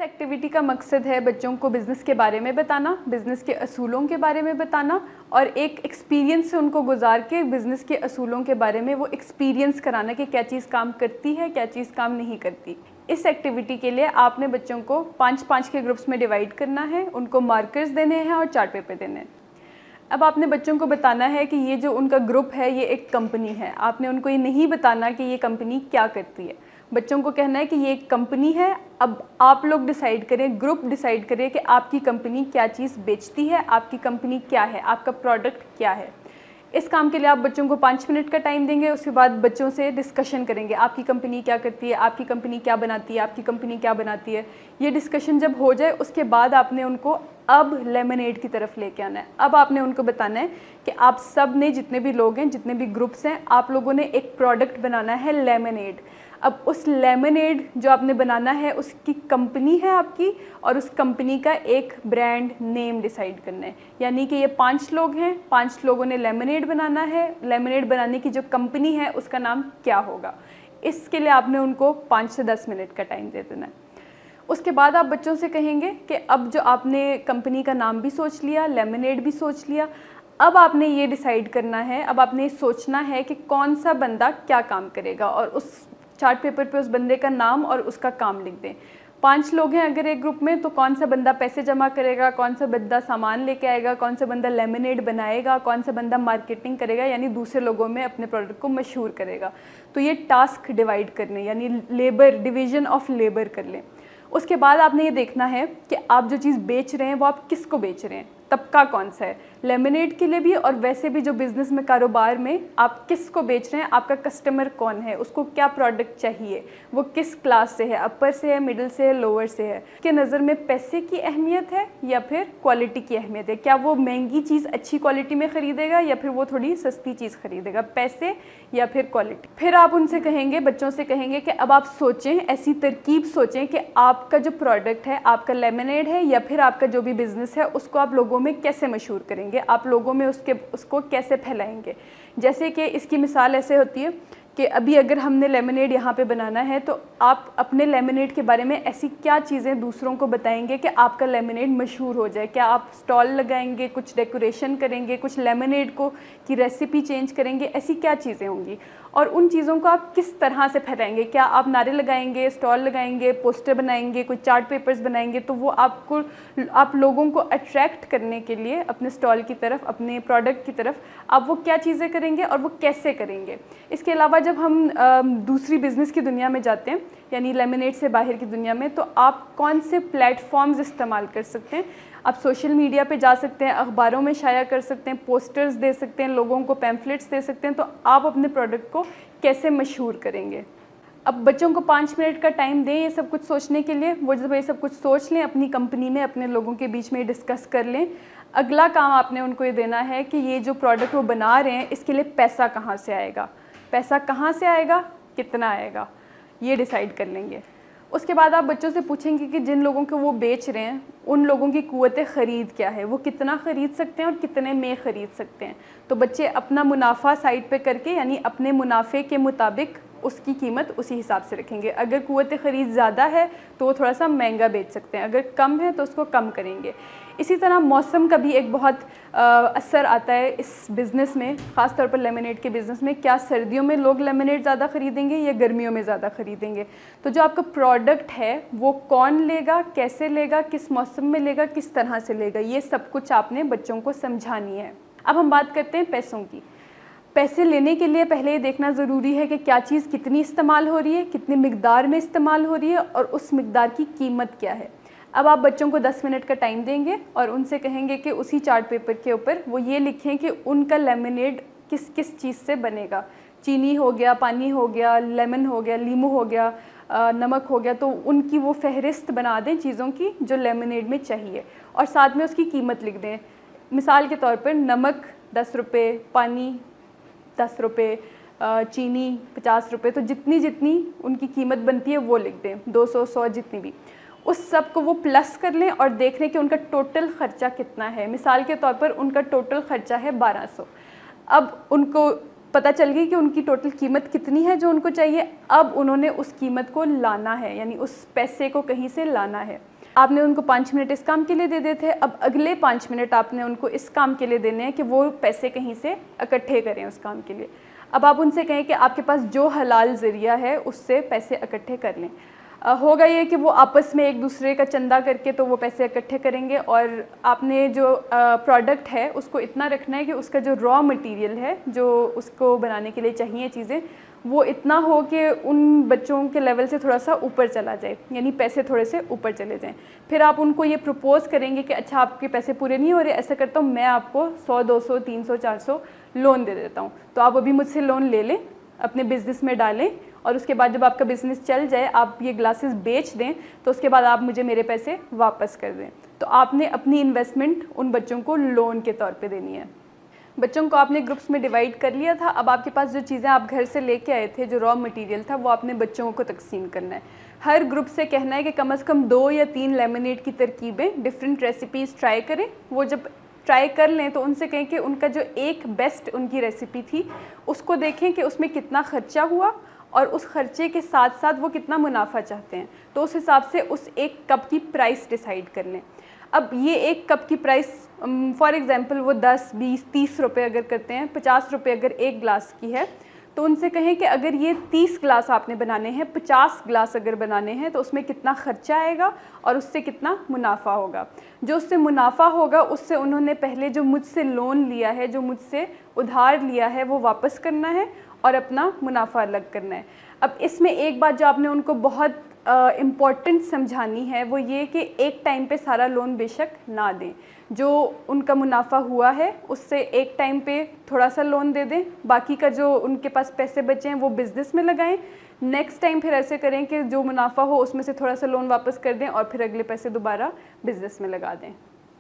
इस एक्टिविटी का मकसद है बच्चों को बिज़नेस के बारे में बताना, बिज़नेस के असूलों के बारे में बताना और एक एक्सपीरियंस से उनको गुजार के बिज़नेस के असूलों के बारे में वो एक्सपीरियंस कराना कि क्या चीज़ काम करती है, क्या चीज़ काम नहीं करती। इस एक्टिविटी के लिए आपने बच्चों को 5-5 के ग्रुप्स में डिवाइड करना है, उनको मार्कर्स देने हैं और चार्ट पेपर देने हैं। अब आपने बच्चों को बताना है कि ये जो उनका ग्रुप है ये एक कंपनी है। आपने उनको ये नहीं बताना कि ये कंपनी क्या करती है। बच्चों को कहना है कि ये एक कंपनी है। अब आप लोग डिसाइड करें, ग्रुप डिसाइड करें कि आपकी कंपनी क्या चीज़ बेचती है, आपकी कंपनी क्या है, आपका प्रोडक्ट क्या है। इस काम के लिए आप बच्चों को 5 मिनट का टाइम देंगे। उसके बाद बच्चों से डिस्कशन करेंगे, आपकी कंपनी क्या करती है, आपकी कंपनी क्या बनाती है, आपकी कंपनी क्या बनाती है। ये डिस्कशन जब हो जाए उसके बाद आपने उनको अब लेमनेड की तरफ लेके आना है। अब आपने उनको बताना है कि आप सब ने, जितने भी लोग हैं, जितने भी ग्रुप्स हैं, आप लोगों ने एक प्रोडक्ट बनाना है लेमनेड। अब उस लेमनेड जो आपने बनाना है उसकी कंपनी है आपकी, और उस कंपनी का एक ब्रांड नेम डिसाइड करना है। यानी कि ये 5 लोग हैं, 5 लोगों ने लेमनेड बनाना है। लेमनेड बनाने की जो कंपनी है उसका नाम क्या होगा, इसके लिए आपने उनको 5 से 10 मिनट का टाइम दे देना है। उसके बाद आप बच्चों से कहेंगे कि अब जो आपने कंपनी का नाम भी सोच लिया, लेमनेड भी सोच लिया, अब आपने ये डिसाइड करना है, अब आपने सोचना है कि कौन सा बंदा क्या काम करेगा, और उस चार्ट पेपर पे उस बंदे का नाम और उसका काम लिख दें। 5 लोग हैं अगर एक ग्रुप में, तो कौन सा बंदा पैसे जमा करेगा, कौन सा बंदा सामान लेके आएगा, कौन सा बंदा लेमनेड बनाएगा, कौन सा बंदा मार्केटिंग करेगा, यानी दूसरे लोगों में अपने प्रोडक्ट को मशहूर करेगा। तो ये टास्क डिवाइड करने, यानी लेबर, डिवीजन ऑफ लेबर कर लें। उसके बाद आपने ये देखना है कि आप जो चीज़ बेच रहे हैं वो आप किसको बेच रहे हैं, तबका कौन सा है। लेमनेड के लिए भी और वैसे भी जो बिज़नेस में, कारोबार में आप किसको बेच रहे हैं, आपका कस्टमर कौन है, उसको क्या प्रोडक्ट चाहिए, वो किस क्लास से है, अपर से है, मिडिल से है, लोअर से है। के नज़र में पैसे की अहमियत है या फिर क्वालिटी की अहमियत है। क्या वो महंगी चीज़ अच्छी क्वालिटी में ख़रीदेगा या फिर वो थोड़ी सस्ती चीज़ ख़रीदेगा, पैसे या फिर क्वालिटी। फिर आप उनसे कहेंगे, बच्चों से कहेंगे कि अब आप सोचें, ऐसी तरकीब सोचें कि आपका जो प्रोडक्ट है, आपका लेमनेड है या फिर आपका जो भी बिज़नेस है, उसको आप लोगों में कैसे मशहूर करेंगे, आप लोगों में उसको कैसे फैलाएंगे। जैसे कि इसकी मिसाल ऐसे होती है कि अभी अगर हमने लेमनेड यहाँ पे बनाना है तो आप अपने लेमनेड के बारे में ऐसी क्या चीज़ें दूसरों को बताएंगे कि आपका लेमनेड मशहूर हो जाए। क्या आप स्टॉल लगाएंगे, कुछ डेकोरेशन करेंगे, कुछ लेमनेड को की रेसिपी चेंज करेंगे, ऐसी क्या चीज़ें होंगी, और उन चीज़ों को आप किस तरह से फैलाएंगे। क्या आप नारे लगाएंगे, स्टॉल लगाएंगे, पोस्टर बनाएंगे, कुछ चार्ट पेपर्स बनाएंगे, तो वो आप लोगों को अट्रैक्ट करने के लिए अपने स्टॉल की तरफ, अपने प्रोडक्ट की तरफ आप वो क्या चीज़ें करेंगे और वो कैसे करेंगे। इसके अलावा जब हम दूसरी बिज़नेस की दुनिया में जाते हैं, यानी लेमनेड से बाहर की दुनिया में, तो आप कौन से प्लेटफॉर्म्स इस्तेमाल कर सकते हैं। आप सोशल मीडिया पे जा सकते हैं, अखबारों में शाया कर सकते हैं, पोस्टर्स दे सकते हैं, लोगों को पैम्फलेट्स दे सकते हैं। तो आप अपने प्रोडक्ट को कैसे मशहूर करेंगे। अब बच्चों को 5 मिनट का टाइम दें ये सब कुछ सोचने के लिए। वो जब ये सब कुछ सोच लें, अपनी कंपनी में अपने लोगों के बीच में डिस्कस कर लें। अगला काम आपने उनको ये देना है कि ये जो प्रोडक्ट वो बना रहे हैं इसके लिए पैसा कहाँ से आएगा, पैसा कहाँ से आएगा, कितना आएगा, ये डिसाइड कर लेंगे। उसके बाद आप बच्चों से पूछेंगे कि जिन लोगों को वो बेच रहे हैं उन लोगों की क़ुव्वत ख़रीद क्या है, वो कितना ख़रीद सकते हैं और कितने में ख़रीद सकते हैं। तो बच्चे अपना मुनाफा साइड पे करके, यानी अपने मुनाफे के मुताबिक उसकी कीमत उसी हिसाब से रखेंगे। अगर क़ुव्वत ख़रीद ज़्यादा है तो वो थोड़ा सा महंगा बेच सकते हैं, अगर कम है तो उसको कम करेंगे। इसी तरह मौसम का भी एक बहुत असर आता है इस बिज़नेस में, ख़ास तौर पर लेमनेड के बिज़नेस में। क्या सर्दियों में लोग लेमनेड ज़्यादा ख़रीदेंगे या गर्मियों में ज़्यादा ख़रीदेंगे। तो जो आपका प्रोडक्ट है वो कौन लेगा, कैसे लेगा, किस मौसम में लेगा, किस तरह से लेगा, ये सब कुछ आपने बच्चों को समझानी है। अब हम बात करते हैं पैसों की। पैसे लेने के लिए पहले ये देखना ज़रूरी है कि क्या चीज़ कितनी इस्तेमाल हो रही है, कितनी मिकदार में इस्तेमाल हो रही है और उस मिकदार की कीमत क्या है। अब आप बच्चों को 10 मिनट का टाइम देंगे और उनसे कहेंगे कि उसी चार्ट पेपर के ऊपर वो ये लिखें कि उनका लेमनेड किस किस चीज़ से बनेगा। चीनी हो गया, पानी हो गया, लेमन हो गया, लीमू हो गया, नमक हो गया। तो उनकी वो फहरिस्त बना दें चीज़ों की जो लेमनेड में चाहिए और साथ में उसकी कीमत लिख दें। मिसाल के तौर पर नमक 10 रुपये, पानी 10 रुपये, चीनी 50 रुपये। तो जितनी जितनी उनकी कीमत बनती है वो लिख दें, 200, 100, जितनी भी। उस सब को वो प्लस कर लें और देख लें कि उनका टोटल ख़र्चा कितना है। मिसाल के तौर पर उनका टोटल ख़र्चा है 1200। अब उनको पता चल गई कि उनकी टोटल कीमत कितनी है जो उनको चाहिए। अब उन्होंने उस कीमत को लाना है, यानी उस पैसे को कहीं से लाना है। आपने उनको 5 मिनट इस काम के लिए दे दिए थे, अब अगले 5 मिनट आपने उनको इस काम के लिए देने हैं कि वो पैसे कहीं से इकट्ठे करें उस काम के लिए। अब आप उनसे कहें कि आपके पास जो हलाल ज़रिया है उससे पैसे इकट्ठे कर लें। होगा ये कि वो आपस में एक दूसरे का चंदा करके तो वो पैसे इकट्ठे करेंगे, और आपने जो प्रोडक्ट है उसको इतना रखना है कि उसका जो रॉ मटेरियल है जो उसको बनाने के लिए चाहिए चीज़ें, वो इतना हो कि उन बच्चों के लेवल से थोड़ा सा ऊपर चला जाए, यानी पैसे थोड़े से ऊपर चले जाएं। फिर आप उनको ये प्रपोज़ करेंगे कि अच्छा आपके पैसे पूरे नहीं हो रहे, ऐसा करता हूँ मैं आपको 100, 200, 300, 400 लोन दे देता हूँ, तो आप अभी मुझसे लोन ले लें, अपने बिज़नेस में डालें, और उसके बाद जब आपका बिज़नेस चल जाए, आप ये ग्लासेस बेच दें, तो उसके बाद आप मुझे मेरे पैसे वापस कर दें। तो आपने अपनी इन्वेस्टमेंट उन बच्चों को लोन के तौर पे देनी है। बच्चों को आपने ग्रुप्स में डिवाइड कर लिया था। अब आपके पास जो चीज़ें आप घर से लेके आए थे, जो रॉ मटेरियल था, वो आपने बच्चों को तकसीम करना है। हर ग्रुप से कहना है कि कम से कम 2 या 3 लेमनेड की तरकीबें, डिफरेंट रेसिपीज़ ट्राई करें। वो जब ट्राई कर लें तो उनसे कहें कि उनका जो एक बेस्ट उनकी रेसिपी थी उसको देखें कि उसमें कितना ख़र्चा हुआ और उस खर्चे के साथ साथ वो कितना मुनाफा चाहते हैं, तो उस हिसाब से उस एक कप की प्राइस डिसाइड कर लें। अब ये एक कप की प्राइस फॉर एग्ज़ाम्पल वो 10, 20, 30 रुपये अगर करते हैं, 50 रुपये अगर एक गिलास की है, तो उनसे कहें कि अगर ये 30 गिलास आपने बनाने हैं, 50 गिलास अगर बनाने हैं, तो उसमें कितना ख़र्चा आएगा और उससे कितना मुनाफा होगा। जो उससे मुनाफा होगा उससे उन्होंने पहले जो मुझसे लोन लिया है, जो मुझसे उधार लिया है, वो वापस करना है और अपना मुनाफा अलग करना है। अब इसमें एक बात जो आपने उनको बहुत इम्पॉर्टेंट समझानी है वो ये कि एक टाइम पे सारा लोन बेशक ना दें। जो उनका मुनाफा हुआ है उससे एक टाइम पे थोड़ा सा लोन दे दें, बाकी का जो उनके पास पैसे बचे हैं वो बिज़नेस में लगाएं। नेक्स्ट टाइम फिर ऐसे करें कि जो मुनाफा हो उसमें से थोड़ा सा लोन वापस कर दें और फिर अगले पैसे दोबारा बिज़नेस में लगा दें।